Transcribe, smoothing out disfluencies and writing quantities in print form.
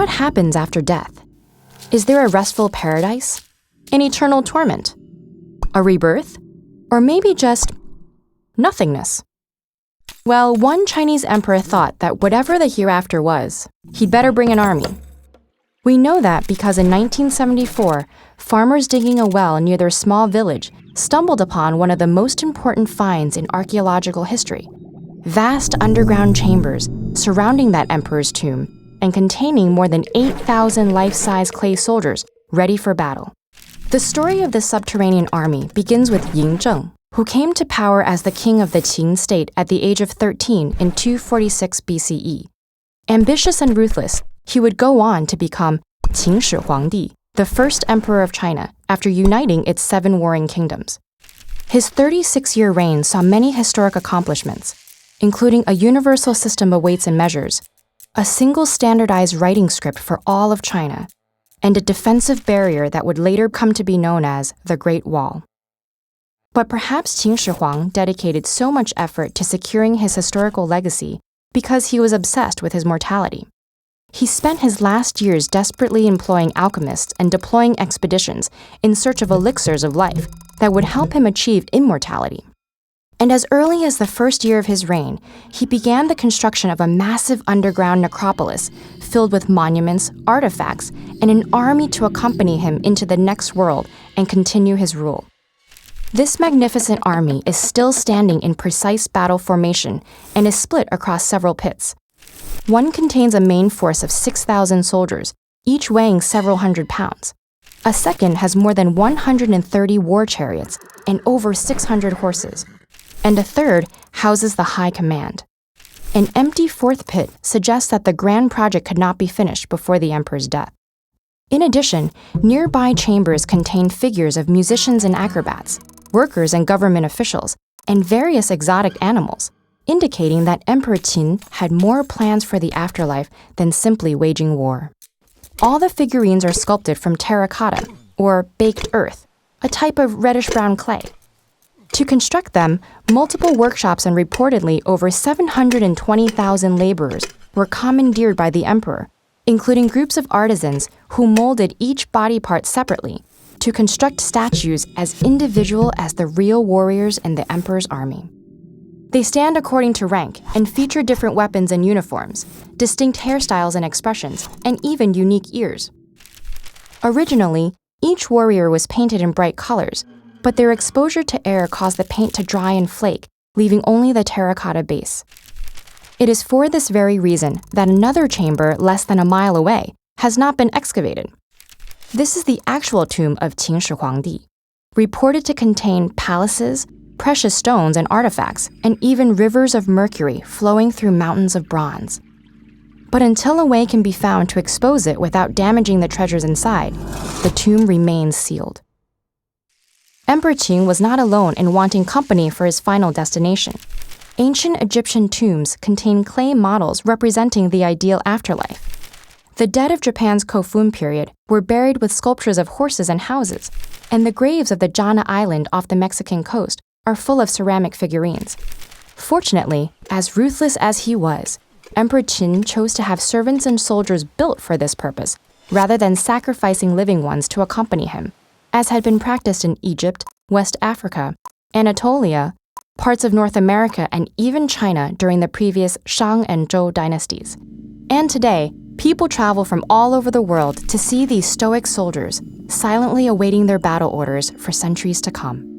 what happens after death? Is there a restful paradise? An eternal torment? A rebirth? Or maybe just nothingness? Well, one Chinese emperor thought that whatever the hereafter was, he'd better bring an army. We know that because in 1974, farmers digging a well near their small village stumbled upon one of the most important finds in archaeological history: vast underground chambers surrounding that emperor's tomb and containing more than 8,000 life-size clay soldiers ready for battle. The story of this subterranean army begins with Ying Zheng, who came to power as the king of the Qin state at the age of 13 in 246 BCE. Ambitious and ruthless, he would go on to become Qin Shi Huang, the first emperor of China, after uniting its 7 warring kingdoms. His 36-year reign saw many historic accomplishments, including a universal system of weights and measures, a single standardized writing script for all of China, and a defensive barrier that would later come to be known as the Great Wall. But perhaps Qin Shi Huang dedicated so much effort to securing his historical legacy because he was obsessed with his mortality. He spent his last years desperately employing alchemists and deploying expeditions in search of elixirs of life that would help him achieve immortality. And as early as the first year of his reign, he began the construction of a massive underground necropolis filled with monuments, artifacts, and an army to accompany him into the next world and continue his rule. This magnificent army is still standing in precise battle formation and is split across several pits. One contains a main force of 6,000 soldiers, each weighing several hundred pounds. A second has more than 130 war chariots and over 600 horses. And a third houses the high command. An empty fourth pit suggests that the grand project could not be finished before the emperor's death. In addition, nearby chambers contain figures of musicians and acrobats, workers and government officials, and various exotic animals, indicating that Emperor Qin had more plans for the afterlife than simply waging war. All the figurines are sculpted from terracotta, or baked earth, a type of reddish-brown clay. To construct them, multiple workshops and reportedly over 720,000 laborers were commandeered by the emperor, including groups of artisans who molded each body part separately to construct statues as individual as the real warriors in the emperor's army. They stand according to rank and feature different weapons and uniforms, distinct hairstyles and expressions, and even unique ears. Originally, each warrior was painted in bright colors, but their exposure to air caused the paint to dry and flake, leaving only the terracotta base. It is for this very reason that another chamber less than a mile away has not been excavated. This is the actual tomb of Qin Shi Huang, reported to contain palaces, precious stones and artifacts, and even rivers of mercury flowing through mountains of bronze. But until a way can be found to expose it without damaging the treasures inside, the tomb remains sealed. Emperor Qin was not alone in wanting company for his final destination. Ancient Egyptian tombs contain clay models representing the ideal afterlife. The dead of Japan's Kofun period were buried with sculptures of horses and houses, and the graves of the Jana Island off the Mexican coast are full of ceramic figurines. Fortunately, as ruthless as he was, Emperor Qin chose to have servants and soldiers built for this purpose, rather than sacrificing living ones to accompany him, as had been practiced in Egypt, West Africa, Anatolia, parts of North America, and even China during the previous Shang and Zhou dynasties. And today, people travel from all over the world to see these stoic soldiers, silently awaiting their battle orders for centuries to come.